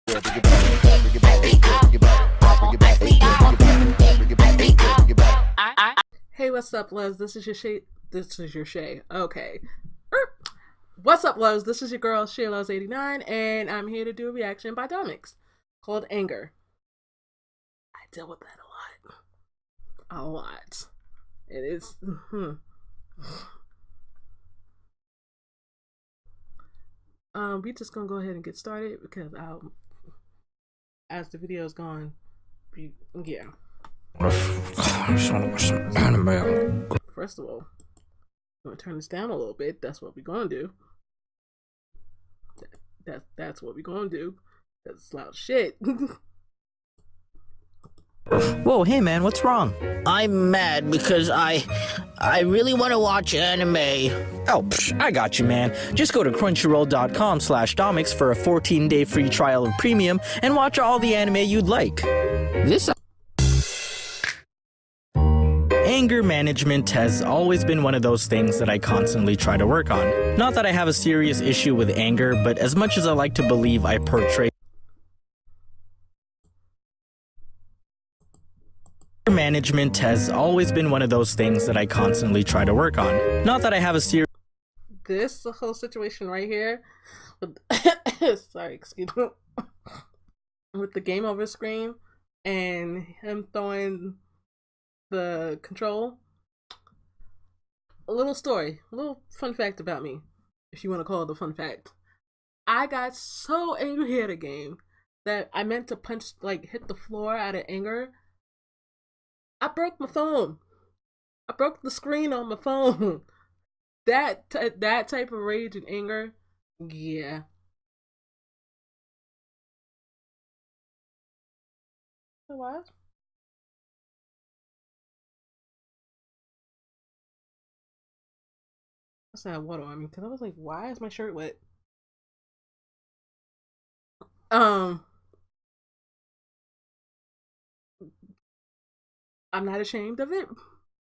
Hey, what's up, loves? This is your Shay. This is your Shay. Okay. What's up, loves? This is your girl, ShayLoves89, and I'm here to do a reaction by Domics called Anger. I deal with that a lot. A lot. It is. We just gonna go ahead and get started because as the video is going, yeah. I just want to watch some anime. First of all, I'm gonna turn this down a little bit. That's what we're gonna do. That's what we're gonna do. That's loud shit. Whoa, hey man, what's wrong? I'm mad because I really want to watch anime. Oh, I got you, man. Just go to crunchyroll.com/domics for a 14-day free trial of premium and watch all the anime you'd like. This Anger management has always been one of those things that I constantly try to work on. Not that I have a serious issue with anger, but as much as I like to believe I portray management has always been one of those things that I constantly try to work on. Not that I have a serious This whole situation right here with sorry, excuse me, with the game over screen and him throwing the control. A little story, a little fun fact about me, if you want to call it a fun fact. I got so angry at a game that I meant to punch, like, hit the floor out of anger. I broke my phone. I broke the screen on my phone. That type of rage and anger, yeah. What? What's that water on me? Because I was like, why is my shirt wet? I'm not ashamed of it,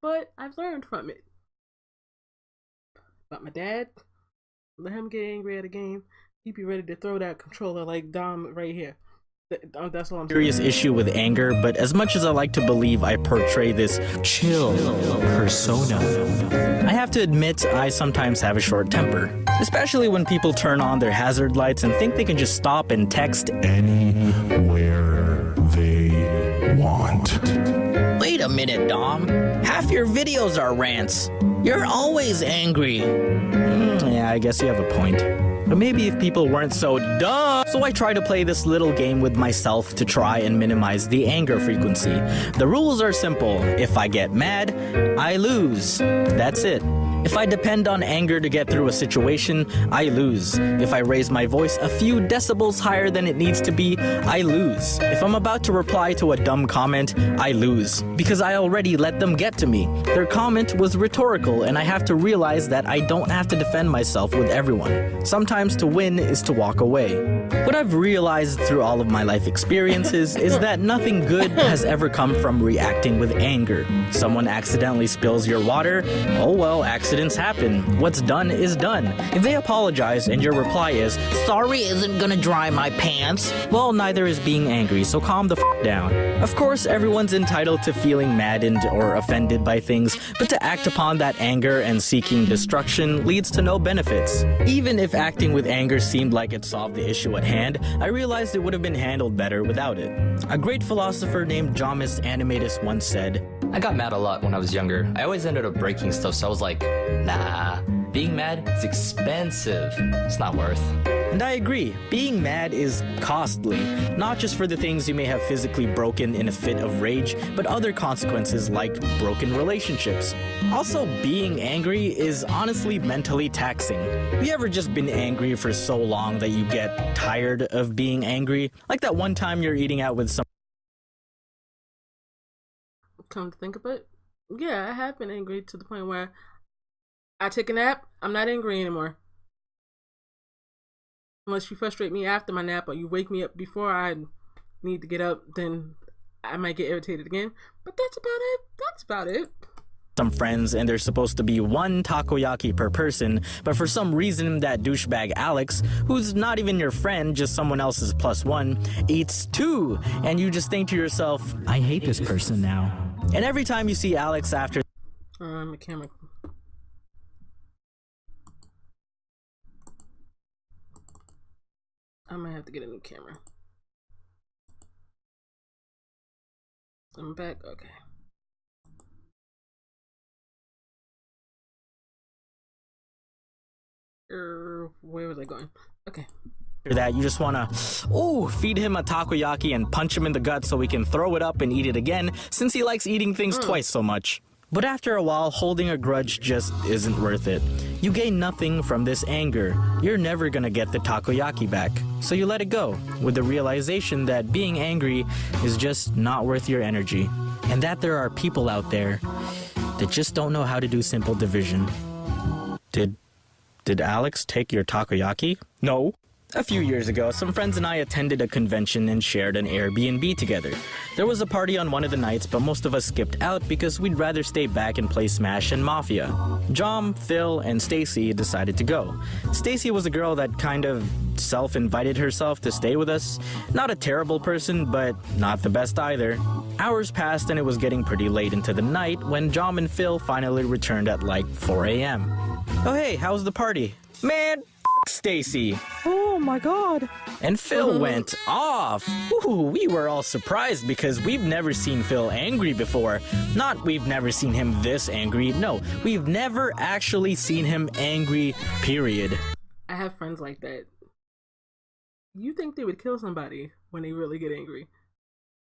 but I've learned from it. But my dad, let him get angry at a game, he'd be ready to throw that controller like Dom right here. That's all I'm saying. Serious issue with anger, but as much as I like to believe I portray this chill persona, I have to admit I sometimes have a short temper. Especially when people turn on their hazard lights and think they can just stop and text anywhere they want. Wait a minute, Dom. Half your videos are rants. You're always angry. Yeah, I guess you have a point. But maybe if people weren't so dumb. So I try to play this little game with myself to try and minimize the anger frequency. The rules are simple. If I get mad, I lose. That's it. If I depend on anger to get through a situation, I lose. If I raise my voice a few decibels higher than it needs to be, I lose. If I'm about to reply to a dumb comment, I lose. Because I already let them get to me. Their comment was rhetorical, and I have to realize that I don't have to defend myself with everyone. Sometimes to win is to walk away. What I've realized through all of my life experiences is that nothing good has ever come from reacting with anger. Someone accidentally spills your water, oh well, accidents happen. What's done is done. If they apologize and your reply is, Sorry isn't gonna dry my pants. well, neither is being angry, so calm the f down. Of course, everyone's entitled to feeling maddened or offended by things, but to act upon that anger and seeking destruction leads to no benefits. Even if acting with anger seemed like it solved the issue at hand, I realized it would have been handled better without it. A great philosopher named Jomis Animatus once said, I got mad a lot when I was younger. I always ended up breaking stuff, so I was like, nah, being mad is expensive. It's not worth. and I agree, being mad is costly, not just for the things you may have physically broken in a fit of rage, but other consequences like broken relationships. Also, being angry is honestly mentally taxing. Have you ever just been angry for so long that you get tired of being angry? Like that one time you're eating out with some. Come to think of it, yeah, I have been angry to the point where I take a nap, I'm not angry anymore. Unless you frustrate me after my nap or you wake me up before I need to get up, then I might get irritated again. But that's about it. That's about it. some friends and there's supposed to be 1 takoyaki per person, but for some reason that douchebag Alex, who's not even your friend, just someone else's +1, eats 2, and you just think to yourself, I hate this person now. And every time you see Alex after my camera. I might have to get a new camera. I'm back. Okay. Where was I going? Okay. that, you just want to feed him a takoyaki and punch him in the gut so he can throw it up and eat it again, since he likes eating things twice so much. But after a while, holding a grudge just isn't worth it. You gain nothing from this anger. You're never gonna get the takoyaki back. So you let it go, with the realization that being angry is just not worth your energy. And that there are people out there that just don't know how to do simple division. Did Alex take your takoyaki? No. A few years ago, some friends and I attended a convention and shared an Airbnb together. There was a party on one of the nights, but most of us skipped out because we'd rather stay back and play Smash and Mafia. Jom, Phil, and Stacy decided to go. Stacy was a girl that kind of self-invited herself to stay with us. Not a terrible person, but not the best either. Hours passed and it was getting pretty late into the night when Jom and Phil finally returned at like 4 a.m. Oh hey, how's the party? Man, Stacy. Oh my god. And Phil went off. Ooh, we were all surprised because we've never seen Phil angry before. Not we've never seen him this angry. No, we've never actually seen him angry, period. I have friends like that. You think they would kill somebody when they really get angry.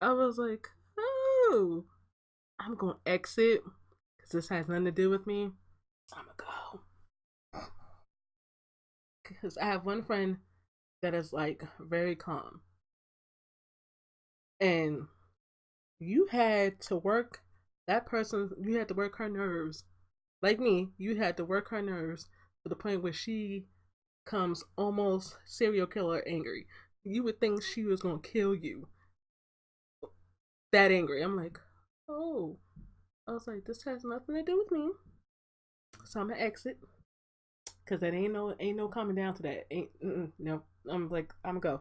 I was like, oh, I'm going to exit because this has nothing to do with me. I'm going to go. Because I have one friend that is like very calm. And you had to work that person, you had to work her nerves. Like me, you had to work her nerves to the point where she comes almost serial killer angry. You would think she was going to kill you. That angry. I'm like, oh. I was like, this has nothing to do with me. So I'm going to exit. Cause that ain't no coming down to that. No. I'm like, I'm gonna go.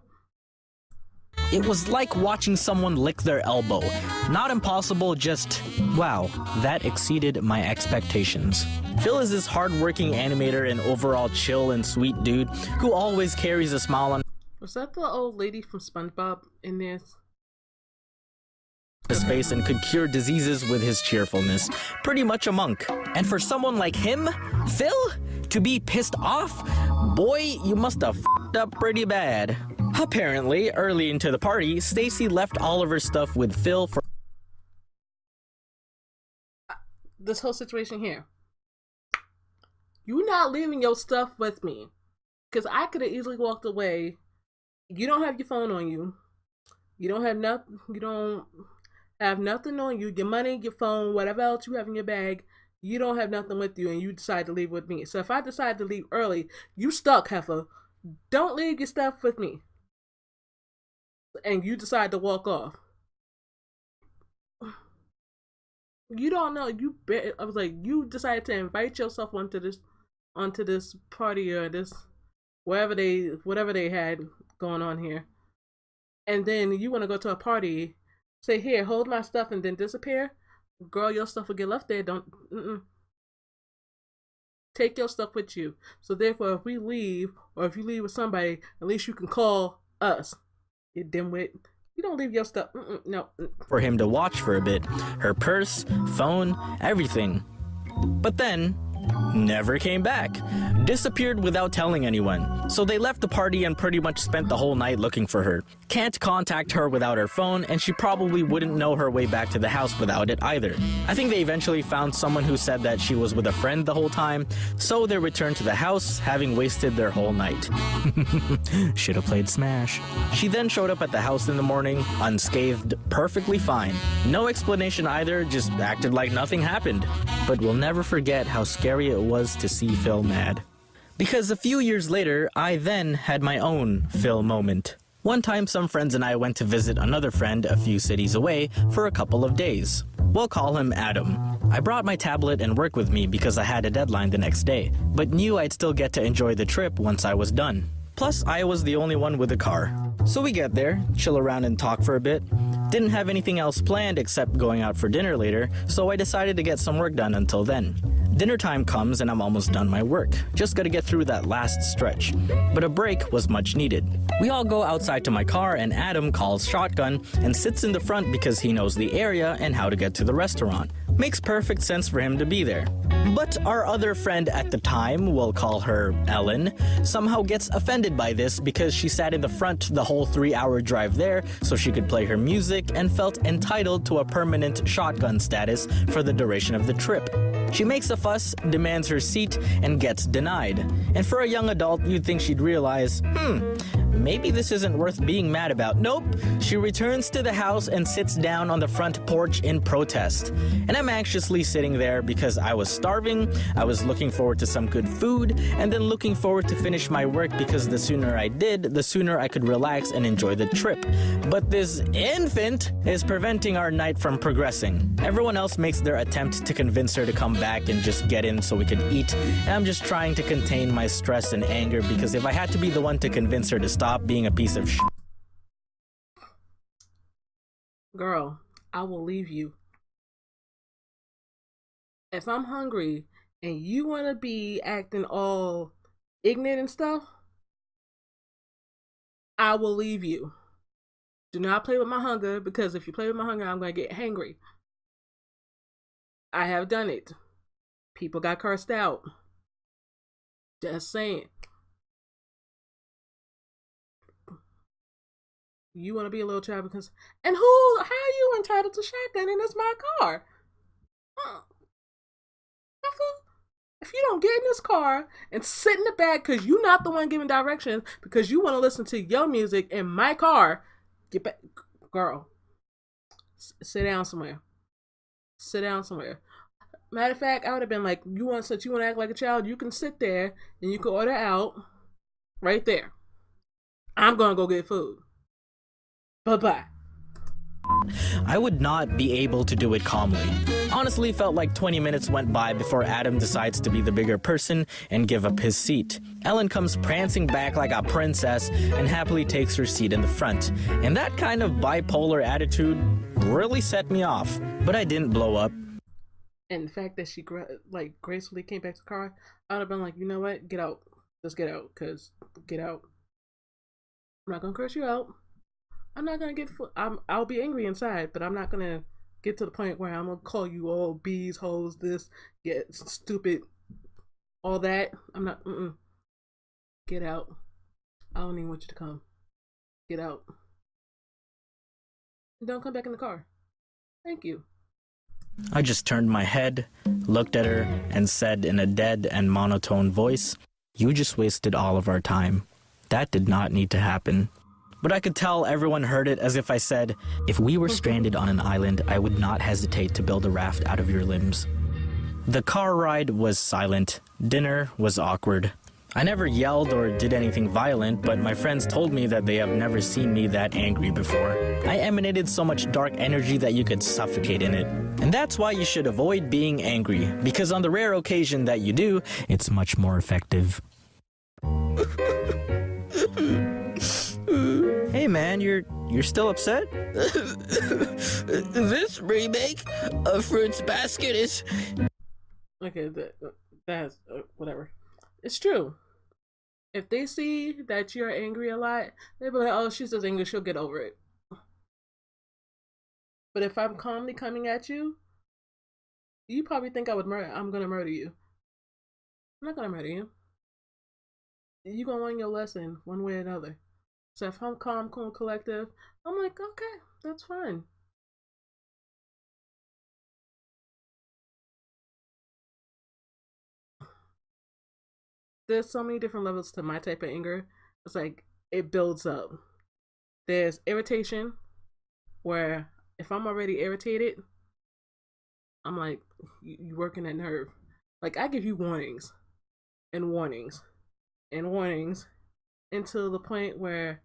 It was like watching someone lick their elbow. Not impossible, just wow, that exceeded my expectations. Phil is this hardworking animator and overall chill and sweet dude who always carries a smile on Was that the old lady from SpongeBob in this? His face and could cure diseases with his cheerfulness. Pretty much a monk. And for someone like him, Phil, to be pissed off? Boy, you must have f***ed up pretty bad. Apparently, early into the party, Stacy left all of her stuff with Phil for this whole situation here. You not leaving your stuff with me. Because I could have easily walked away. You don't have your phone on you. You don't have nothing. You don't have nothing on you. Your money, your phone, whatever else you have in your bag. You don't have nothing with you and you decide to leave with me. So if I decide to leave early, you stuck, heifer. Don't leave your stuff with me. And you decide to walk off. You don't know. I was like, you decided to invite yourself onto this party or this whatever they had going on here. And then you want to go to a party, say, here, hold my stuff and then disappear. Girl, your stuff will get left there. Don't take your stuff with you. So therefore, if we leave, or if you leave with somebody, at least you can call us. You dimwit. You don't leave your stuff. No. For him to watch for a bit. Her purse, phone, everything. But then never came back. Disappeared without telling anyone. So they left the party and pretty much spent the whole night looking for her. Can't contact her without her phone, and she probably wouldn't know her way back to the house without it either. I think they eventually found someone who said that she was with a friend the whole time, so they returned to the house, having wasted their whole night. Should've played Smash. She then showed up at the house in the morning, unscathed, perfectly fine. No explanation either, just acted like nothing happened. But we'll never forget how scary it was to see Phil mad. Because a few years later, I then had my own Phil moment. One time, some friends and I went to visit another friend a few cities away for a couple of days. We'll call him Adam. I brought my tablet and work with me because I had a deadline the next day, but knew I'd still get to enjoy the trip once I was done. Plus, I was the only one with a car. So we get there, chill around and talk for a bit. Didn't have anything else planned except going out for dinner later, so I decided to get some work done until then. Dinner time comes and I'm almost done my work. Just gotta get through that last stretch. But a break was much needed. We all go outside to my car and Adam calls shotgun and sits in the front because he knows the area and how to get to the restaurant. Makes perfect sense for him to be there. But our other friend at the time, we'll call her Ellen, somehow gets offended by this because she sat in the front the whole 3-hour drive there so she could play her music and felt entitled to a permanent shotgun status for the duration of the trip. She makes a fuss, demands her seat, and gets denied. And for a young adult, you'd think she'd realize, maybe this isn't worth being mad about. Nope, she returns to the house and sits down on the front porch in protest. And I'm anxiously sitting there because I was starving, I was looking forward to some good food, and then looking forward to finish my work because the sooner I did, the sooner I could relax and enjoy the trip. But this infant is preventing our night from progressing. Everyone else makes their attempt to convince her to come back and just get in so we could eat, and I'm just trying to contain my stress and anger because if I had to be the one to convince her to stop being a piece of shit. Girl, I will leave you. If I'm hungry and you want to be acting all ignorant and stuff, I will leave you. Do not play with my hunger, because if you play with my hunger, I'm going to get hangry. I have done it. People got cursed out. Just saying. You want to be a little child because... And how are you entitled to shotgun and it's my car? If you don't get in this car and sit in the back because you're not the one giving directions because you want to listen to your music in my car, get back. Girl, sit down somewhere. Sit down somewhere. Matter of fact, I would have been like, since you want to act like a child, you can sit there and you can order out right there. I'm going to go get food. Bye-bye. I would not be able to do it calmly. Honestly, felt like 20 minutes went by before Adam decides to be the bigger person and give up his seat. Ellen comes prancing back like a princess and happily takes her seat in the front. And that kind of bipolar attitude really set me off. But I didn't blow up. And the fact that she gracefully came back to the car, I would have been like, you know what? Get out. Just get out. Get out. I'm not going to curse you out. I'm not going to I'll be angry inside, but I'm not going to get to the point where I'm going to call you all bees, hoes, this, get stupid, all that. I'm not, Get out. I don't even want you to come. Get out. Don't come back in the car. Thank you. I just turned my head, looked at her, and said in a dead and monotone voice, "You just wasted all of our time. That did not need to happen." But I could tell everyone heard it as if I said, "If we were stranded on an island, I would not hesitate to build a raft out of your limbs." The car ride was silent. Dinner was awkward. I never yelled or did anything violent, but my friends told me that they have never seen me that angry before. I emanated so much dark energy that you could suffocate in it. And that's why you should avoid being angry, because on the rare occasion that you do, it's much more effective. Hey man, you're still upset? This remake of Fruits Basket is... Okay, that's whatever. It's true. If they see that you're angry a lot, they'll be like, oh, she's just angry, she'll get over it. But if I'm calmly coming at you, you probably think I'm gonna murder you. I'm not gonna murder you. You're gonna learn your lesson one way or another. So if I'm calm, cool, collective, I'm like, okay, that's fine. There's so many different levels to my type of anger. It's like, it builds up. There's irritation, where if I'm already irritated, I'm like, you working that nerve. Like, I give you warnings and warnings and warnings until the point where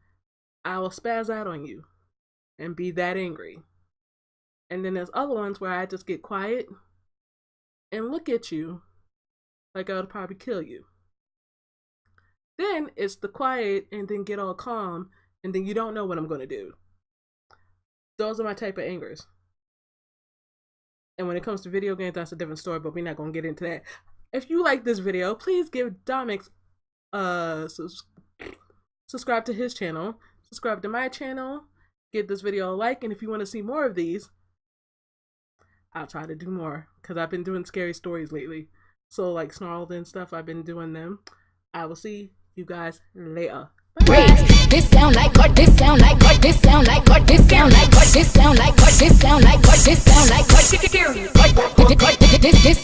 I will spaz out on you and be that angry. And then there's other ones where I just get quiet and look at you like I would probably kill you. Then it's the quiet and then get all calm and then you don't know what I'm going to do. Those are my type of angers. And when it comes to video games, that's a different story, but we're not going to get into that. If you like this video, please give domics subscribe to his channel, subscribe to my channel, give this video a like, and if you want to see more of these, I'll try to do more because I've been doing scary stories lately. So like Snarled and stuff, I've been doing them. I will see you guys later. Wait, this sound like what? This sound like what? This sound like what? This sound like what? This sound like what? This sound like what? This sound like what? This